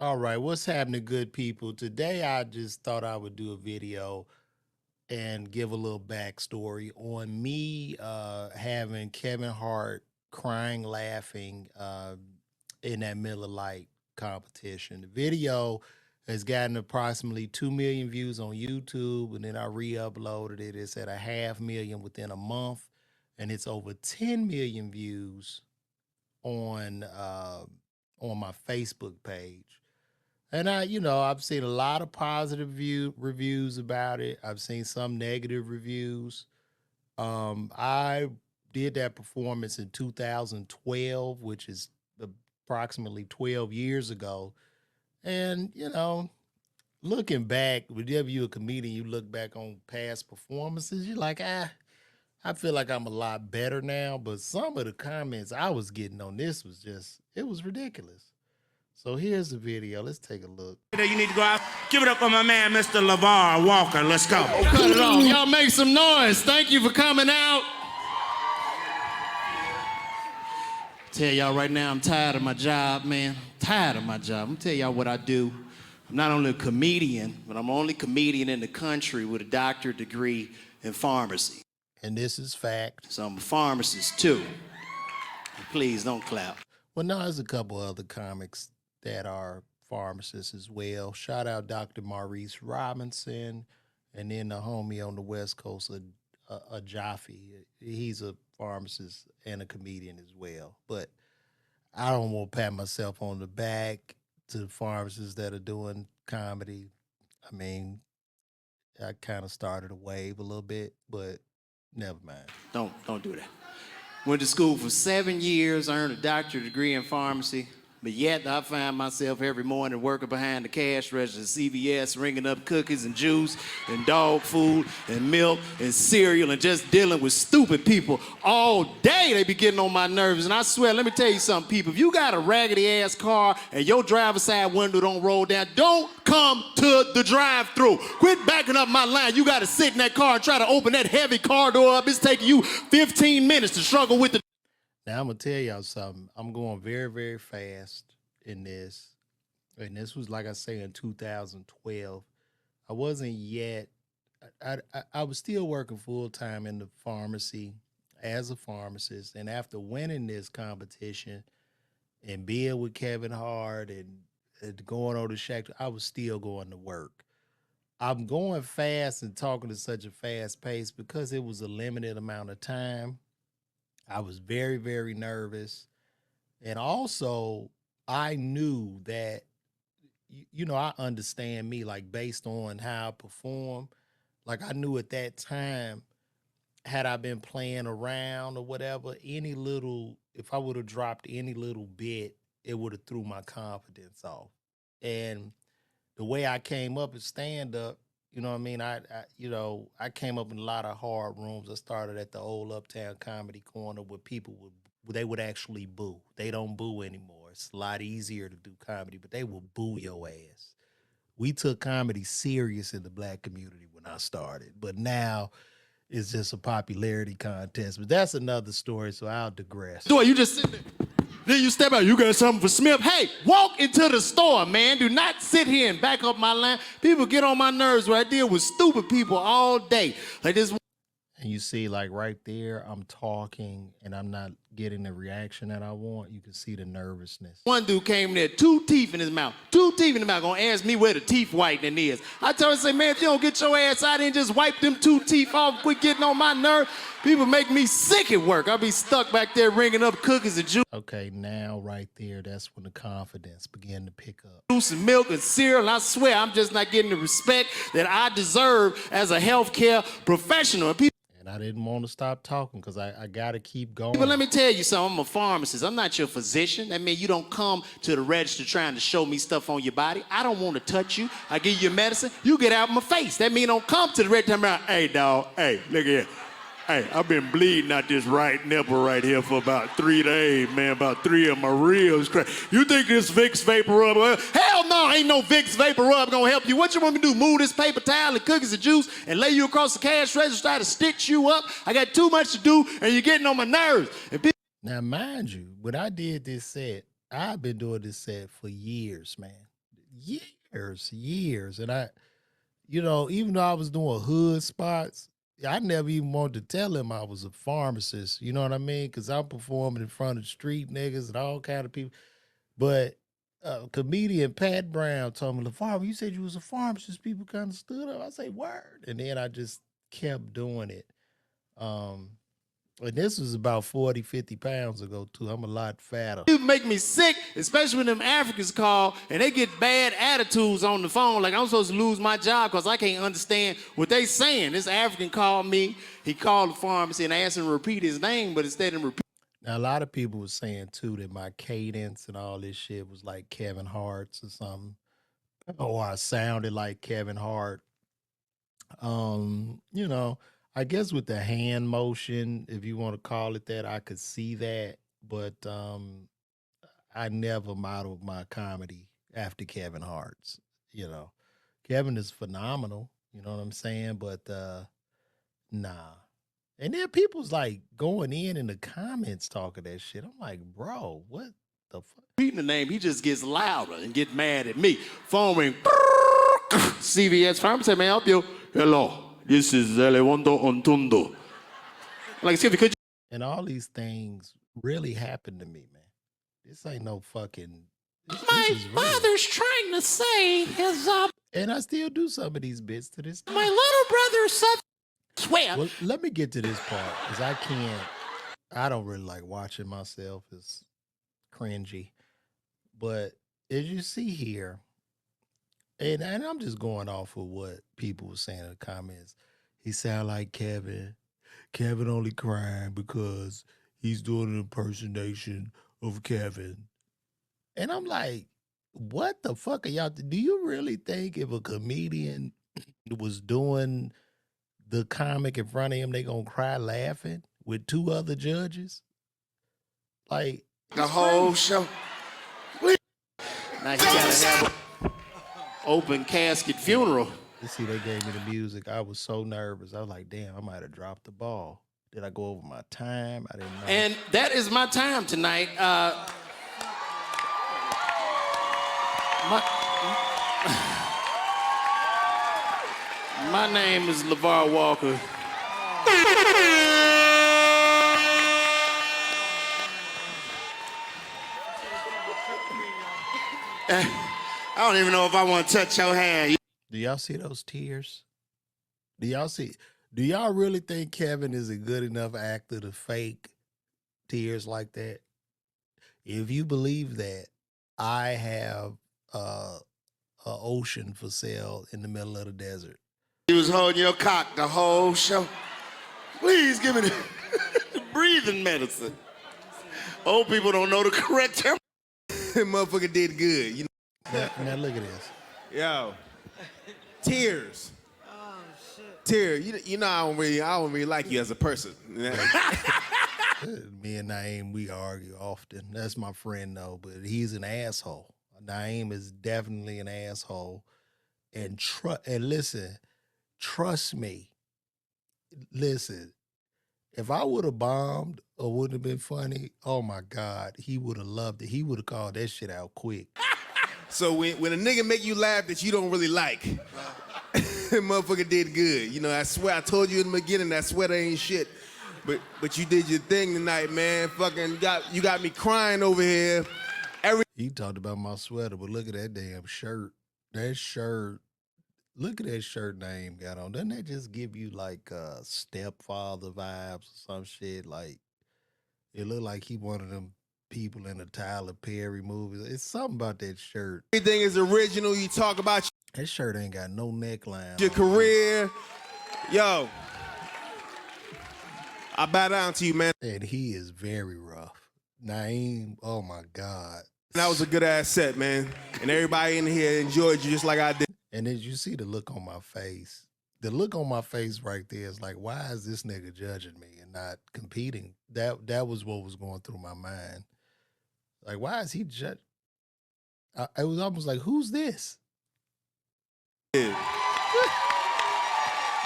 All right, what's happening, good people? Today, I just thought I would do a video and give a little backstory on me having Kevin Hart crying, laughing in that Miller Lite competition. The video has gotten approximately 2 million views on YouTube, and then I re-uploaded it. It's at a 500,000 within a month, and it's over 10 million views on on my Facebook page. And I've seen a lot of positive reviews about it. I've seen some negative reviews. I did that performance in 2012, which is approximately 12 years ago. And, looking back, whenever you're a comedian, you look back on past performances, you're like, I feel like I'm a lot better now. But some of the comments I was getting on this was it was ridiculous. So here's the video. Let's take a look. You need to go out. Give it up for my man, Mr. Lavar Walker. Let's go. Cut it off. Y'all make some noise. Thank you for coming out. Tell y'all right now, I'm tired of my job, man. Tired of my job. I'm gonna tell y'all what I do. I'm not only a comedian, but I'm the only comedian in the country with a doctorate degree in pharmacy. And this is fact. So I'm a pharmacist too. Please don't clap. Well, no, there's a couple other comics that are pharmacists as well. Shout out Dr. Maurice Robinson, and then the homie on the West Coast, a Jaffe. He's a pharmacist and a comedian as well. But I don't want to pat myself on the back to the pharmacists that are doing comedy. I mean, I kind of started a wave a little bit, but never mind. Don't do that. Went to school for 7 years, earned a doctorate degree in pharmacy, but yet I find myself every morning working behind the cash register at CVS, ringing up cookies and juice and dog food and milk and cereal and just dealing with stupid people all day. They be getting on my nerves. And I swear, let me tell you something, people. If you got a raggedy-ass car and your driver's side window don't roll down, don't come to the drive-thru. Quit backing up my line. You got to sit in that car and try to open that heavy car door up. It's taking you 15 minutes to struggle with the... Now, I'm going to tell y'all something. I'm going very, very fast in this. And this was, like I say, in 2012. I wasn't yet, I was still working full-time in the pharmacy as a pharmacist. And after winning this competition and being with Kevin Hart and going on the Shaq, I was still going to work. I'm going fast and talking at such a fast pace because it was a limited amount of time. I was very, very nervous. And also, I knew that, I understand me, like based on how I perform. Like I knew at that time, had I been playing around or whatever, if I would have dropped any little bit, it would have threw my confidence off. And the way I came up as stand up, you know what I mean? I came up in a lot of hard rooms. I started at the old Uptown Comedy Corner where they would actually boo. They don't boo anymore. It's a lot easier to do comedy, but they will boo your ass. We took comedy serious in the black community when I started, but now it's just a popularity contest. But that's another story, so I'll digress. Door, you just sit there. Then you step out, you got something for Smith. Hey, walk into the store, man. Do not sit here and back up my line. People get on my nerves where I deal with stupid people all day. Like this. And you see, like right there, I'm talking and I'm not getting the reaction that I want. You can see the nervousness. One dude came there, 2 teeth in his mouth. 2 teeth in his mouth, gonna ask me where the teeth whitening is. I told him, say, man, if you don't get your ass out and just wipe them 2 teeth off, quit getting on my nerve. People make me sick at work. I'll be stuck back there ringing up cookies and juice. Okay, now right there, that's when the confidence began to pick up. Juice and milk and cereal, and I swear I'm just not getting the respect that I deserve as a healthcare professional. I didn't want to stop talking because I got to keep going. But let me tell you something. I'm a pharmacist. I'm not your physician. That means you don't come to the register trying to show me stuff on your body. I don't want to touch you. I give you medicine. You get out of my face. That means don't come to the register and around, hey, dog, hey, look here. Hey, I've been bleeding out this right nipple right here for about 3 days, man. About 3 of my ribs cracked. You think this Vicks Vapor Rub? Hell no, ain't no Vicks Vapor Rub gonna help you. What you want me to do? Move this paper towel and cookies and juice and lay you across the cash register, try to stitch you up? I got too much to do, and you're getting on my nerves. Now, mind you, when I did this set, I've been doing this set for years, man. years. And even though I was doing hood spots, I never even wanted to tell him I was a pharmacist. You know what I mean? Because I'm performing in front of street niggas and all kind of people. But comedian Pat Brown told me, LaVar, you said you was a pharmacist. People kind of stood up. I say, word. And then I just kept doing it. Um, and this was about 40, 50 pounds ago, too. I'm a lot fatter. You make me sick, especially when them Africans call and they get bad attitudes on the phone. Like I'm supposed to lose my job because I can't understand what they saying. This African called me. He called the pharmacy and asked him to repeat his name, but instead of repeat. Now, a lot of people were saying, too, that my cadence and all this shit was like Kevin Hart's or something. Or I sounded like Kevin Hart. You know, I guess with the hand motion, if you want to call it that, I could see that. But I never modeled my comedy after Kevin Hart's. You know, Kevin is phenomenal. You know what I'm saying? But nah. And then people's like going in the comments talking that shit. I'm like, bro, what the fuck? Repeating the name, he just gets louder and get mad at me. Phone ring. CVS pharmacy, may I help you? Hello, this is Elewando Ontundo. Like, excuse me, could you? And all these things really happened to me, man. This ain't no fucking. My father's trying to say his And I still do some of these bits to this day. my little brother said. Swear. Well, let me get to this part because I don't really like watching myself. It's cringy. But as you see here, and I'm just going off of what people were saying in the comments. He sound like Kevin. Kevin only crying because he's doing an impersonation of Kevin. And I'm like, what the fuck are y'all? Do you really think if a comedian was doing the comic in front of him, they gonna cry laughing with two other judges? Like the whole show. Now he gotta have an open casket funeral. You see, they gave me the music. I was so nervous. I was like, damn, I might have dropped the ball. Did I go over my time? I didn't know. And that is my time tonight. My name is Lavar Walker. I don't even know if I want to touch your hand. Do y'all see those tears? Do y'all really think Kevin is a good enough actor to fake tears like that? If you believe that, I have an ocean for sale in the middle of the desert. You was holding your cock the whole show. Please give me the breathing medicine. Old people don't know the correct term. Motherfucker did good. You know? Now look at this. Yo, tears. Oh shit. Tears. You know I don't really like you as a person. Me and Naeem, we argue often. That's my friend though, but he's an asshole. Naeem is definitely an asshole. And listen, trust me. Listen, if I would have bombed or wouldn't have been funny, oh my God, he would have loved it. He would have called that shit out quick. So when a nigga make you laugh that you don't really like, motherfucker did good. You know, I swear I told you in the beginning that sweater ain't shit. But you did your thing tonight, man. Fucking you got me crying over here. He talked about my sweater, but look at that damn shirt. That shirt. Look at that shirt Naeem got on. Doesn't that just give you like stepfather vibes or some shit? Like it looked like he one of them people in the Tyler Perry movies. It's something about that shirt. Everything is original. You talk about That shirt ain't got no neckline. your career. Yo, I bow down to you, man. And he is very rough. Naeem, oh my God. That was a good ass set, man. And everybody in here enjoyed you just like I did. And as you see the look on my face, the look on my face right there is like, why is this nigga judging me and not competing? That was what was going through my mind. Like, why is he judging? It was almost like, who's this?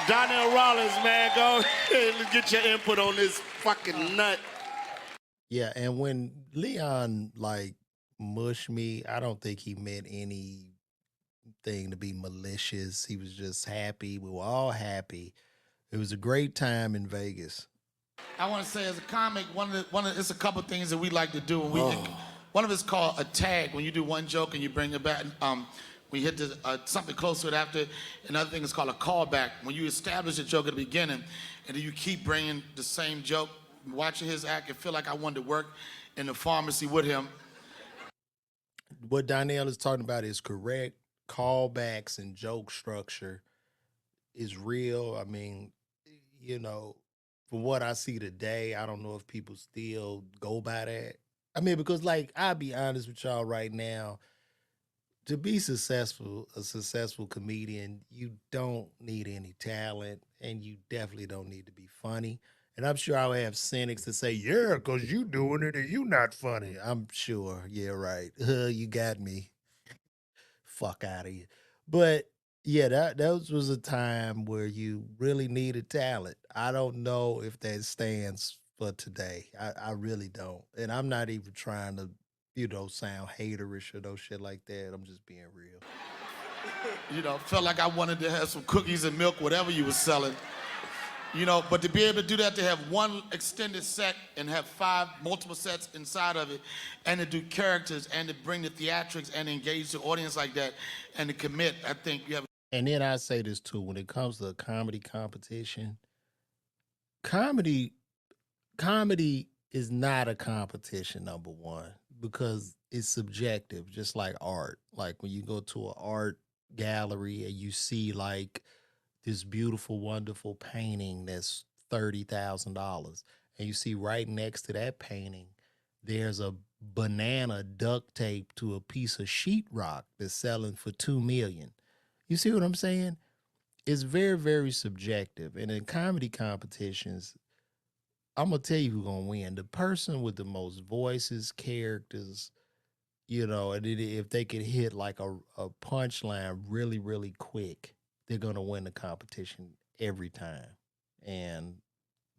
Donnell Rollins, man, go ahead and get your input on this fucking nut. Yeah, and when Leon like mushed me, I don't think he meant any anything to be malicious. He was just happy. We were all happy. It was a great time in Vegas. I want to say, as a comic, it's a couple things that we like to do. One of it's called a tag. When you do one joke and you bring it back, we hit something close to it after. Another thing is called a callback. When you establish a joke at the beginning, and then you keep bringing the same joke, watching his act, and feel like I wanted to work in the pharmacy with him. What Donnell is talking about is correct. Callbacks and joke structure is real. I mean, you know, from what I see today, I don't know if people still go by that. I mean, because like I'll be honest with y'all right now, to be successful, a successful comedian, you don't need any talent and you definitely don't need to be funny. And I'm sure I'll have cynics that say, yeah, because you doing it and you not funny. I'm sure. Yeah, right. You got me. Fuck out of here. But yeah, that was a time where you really needed talent. I don't know if that stands for today. I really don't. And I'm not even trying to, sound haterish or no shit like that. I'm just being real. Felt like I wanted to have some cookies and milk, whatever you was selling. But to be able to do that, to have one extended set and have 5 multiple sets inside of it, and to do characters and to bring the theatrics and engage the audience like that, and to commit, I think you have. And then I say this too, when it comes to a comedy competition, comedy comedy is not a competition, number one, because it's subjective, just like art. Like when you go to an art gallery and you see like this beautiful, wonderful painting that's $30,000, and you see right next to that painting, there's a banana duct taped to a piece of sheetrock that's selling for 2 million. You see what I'm saying? It's very, very subjective. And in comedy competitions, I'm gonna tell you who's gonna win. The person with the most voices, characters, and if they can hit like a punchline really, really quick, they're gonna win the competition every time. And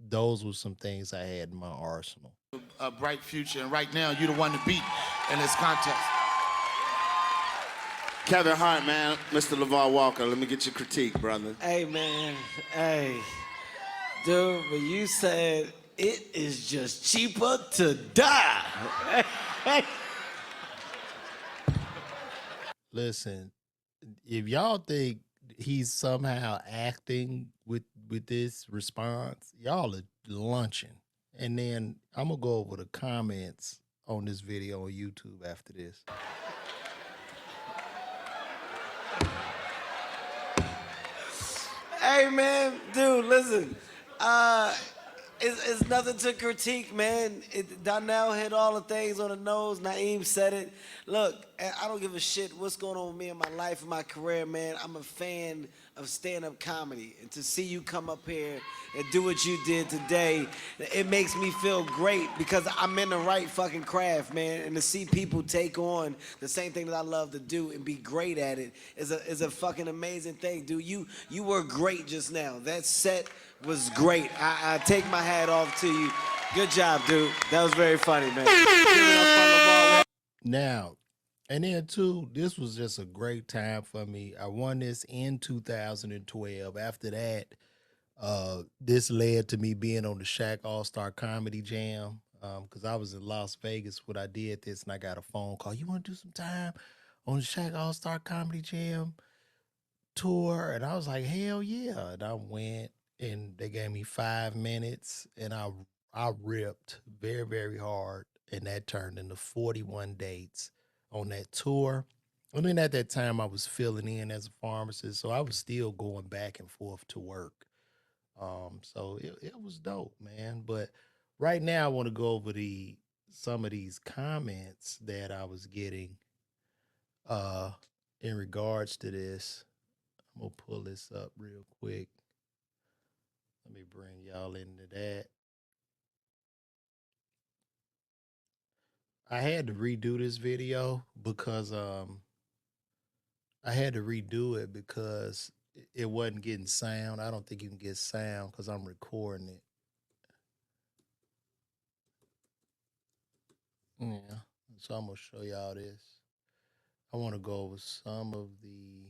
those were some things I had in my arsenal. A bright future, and right now you're the one to beat in this contest. Kevin Hart, man, Mr. Lavar Walker, let me get your critique, brother. Hey, man. Hey. Dude, but you said it is just cheaper to die. Listen, if y'all think he's somehow acting with this response, y'all are lunching. And then I'm gonna go over the comments on this video on YouTube after this. Hey, man. Dude, listen. It's nothing to critique, man. Donnell hit all the things on the nose. Naeem said it. Look, I don't give a shit what's going on with me in my life and my career, man. I'm a fan of stand-up comedy. And to see you come up here and do what you did today, it makes me feel great because I'm in the right fucking craft, man. And to see people take on the same thing that I love to do and be great at it is a fucking amazing thing, dude. You were great just now. That set was great. I take my hat off to you. Good job, dude. That was very funny, man. Now, and then too, this was just a great time for me. I won this in 2012. After that, this led to me being on the Shaq All-Star Comedy Jam. Because I was in Las Vegas when I did this, and I got a phone call. You want to do some time on the Shaq All-Star Comedy Jam tour? And I was like, hell yeah. And I went, and they gave me 5 minutes, and I ripped very, very hard, and that turned into 41 dates on that tour. And then at that time, I was filling in as a pharmacist, so I was still going back and forth to work. So it was dope, man. But right now, I want to go over some of these comments that I was getting uh in regards to this. I'm gonna pull this up real quick. Let me bring y'all into that. I had to redo this video because I had to redo it because it wasn't getting sound. I don't think you can get sound because I'm recording it. Yeah. So I'm gonna show y'all this. I want to go over some of the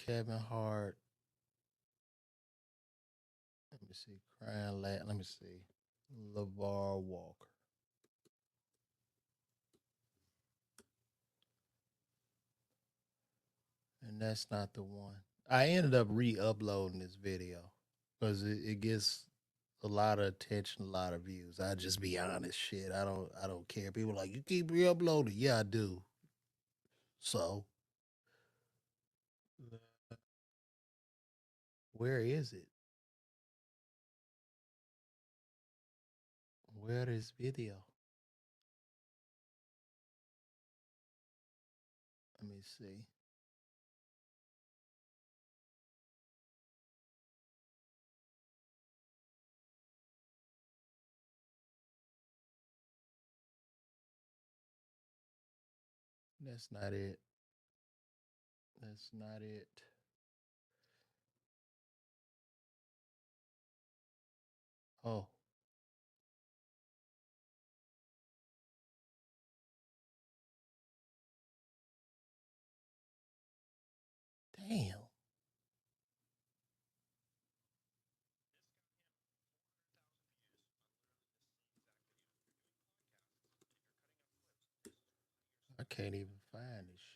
Kevin Hart. Let me see. Crying Let me see. Lavar Walker. And that's not the one. I ended up re-uploading this video because it gets a lot of attention, a lot of views. I just be honest, shit. I don't care. People like you keep re-uploading. Yeah, I do. So where is it? Where is video? Let me see. That's not it. That's not it. Oh, damn. I can't even find this shit.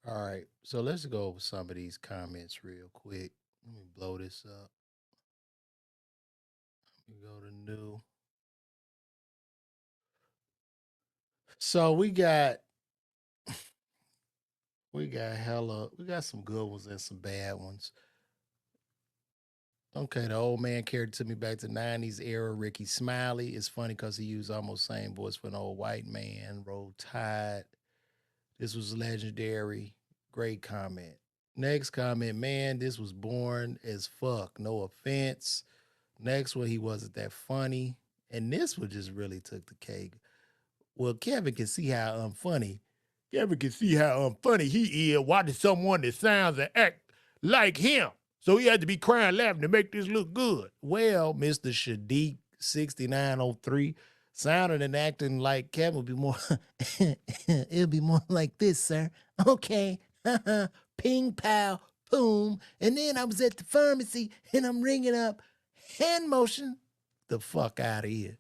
All right. So let's go over some of these comments real quick. Let me blow this up. Let me go to new. So we got some good ones and some bad ones. Okay, the old man carried to me back to 90s era. Ricky Smiley. It's funny because he used almost same voice for an old white man. Roll Tide. This was legendary. Great comment. Next comment, man, this was boring as fuck. No offense. Next one, he wasn't that funny. And this one just really took the cake. Well, Kevin can see how unfunny. Kevin can see how unfunny he is watching someone that sounds and act like him. So he had to be crying laughing to make this look good. Well, Mr. Shadiq 6903, sounding and acting like Kevin would be more it'll be more like this, sir. Okay. Ping pow boom. And then I was at the pharmacy and I'm ringing up hand motion the fuck out of here.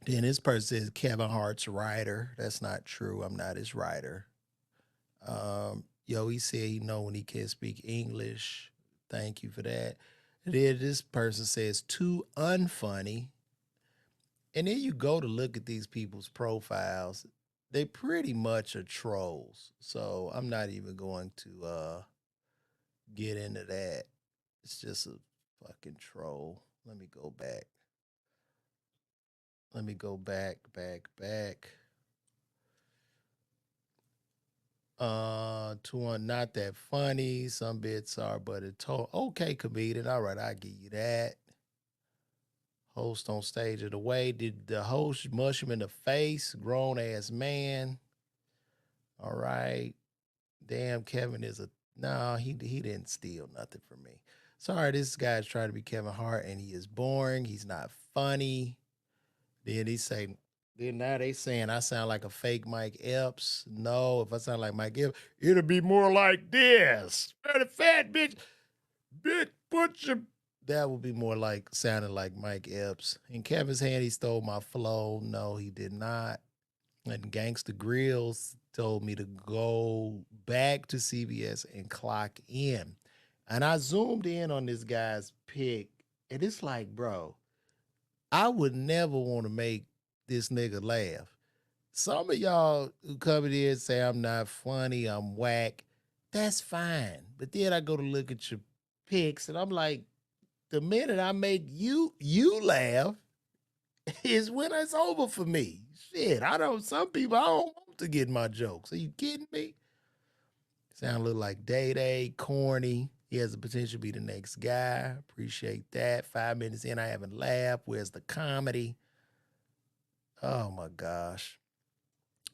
Then this person says Kevin Hart's writer. That's not true. I'm not his writer. He said he know when he can't speak English. Thank you for that. And then this person says too unfunny. And then you go to look at these people's profiles. They pretty much are trolls. So I'm not even going to get into that. It's just a fucking troll. Let me go back. Let me go back. To one not that funny. Some bits are, but it told okay, comedian. All right, I give you that. Host on stage of the way. Did the host mush him in the face? Grown ass man. All right. Damn, Kevin is a no, he didn't steal nothing from me. Sorry, this guy's trying to be Kevin Hart and he is boring. He's not funny. Then he say, then now they saying I sound like a fake Mike Epps. No, if I sound like Mike Epps, it'll be more like this. Very fat bitch. Bitch, put your that would be more like sounding like Mike Epps. In Kevin's hand, he stole my flow. No, he did not. And Gangsta Grills told me to go back to CBS and clock in. And I zoomed in on this guy's pic, and it's like, bro, I would never want to make this nigga laugh. Some of y'all who come in here and say I'm not funny, I'm whack, that's fine. But then I go to look at your pics and I'm like, the minute I make you laugh is when it's over for me. Shit, some people I don't want to get my jokes. Are you kidding me? Sound a little like Day Day, corny. He has the potential to be the next guy. Appreciate that. 5 minutes in, I haven't laughed. Where's the comedy? Oh my gosh.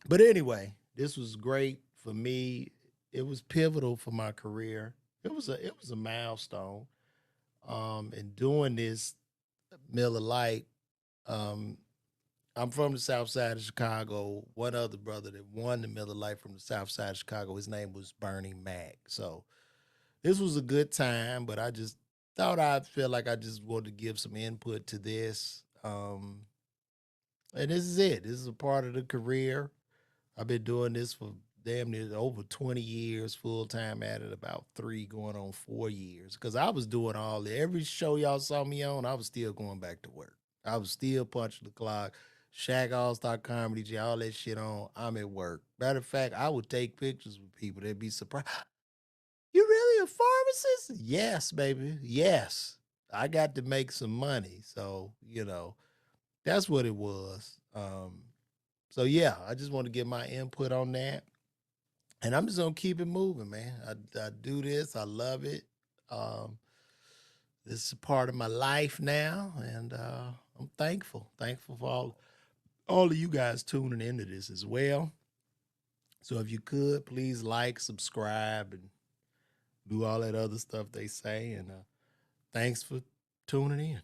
But anyway, this was great for me. It was pivotal for my career. It was a milestone. And doing this Miller Lite, um, I'm from the South Side of Chicago. One other brother that won the Miller Lite from the South Side of Chicago, his name was Bernie Mac. So this was a good time, but I just thought I'd feel like I just wanted to give some input to this. And this is it. This is a part of the career. I've been doing this for damn near over 20 years, full time at it, about 3 going on 4 years. Because I was doing every show y'all saw me on, I was still going back to work. I was still punching the clock. Shaq All Star Comedy, all that shit on. I'm at work. Matter of fact, I would take pictures with people. They'd be surprised. You really a pharmacist? Yes, baby. Yes. I got to make some money. So, that's what it was. So yeah, I just want to get my input on that. And I'm just gonna keep it moving, man. I do this, I love it. Um, this is a part of my life now, and I'm thankful. Thankful for all of you guys tuning into this as well. So if you could, please like, subscribe, and do all that other stuff they say. And thanks for tuning in.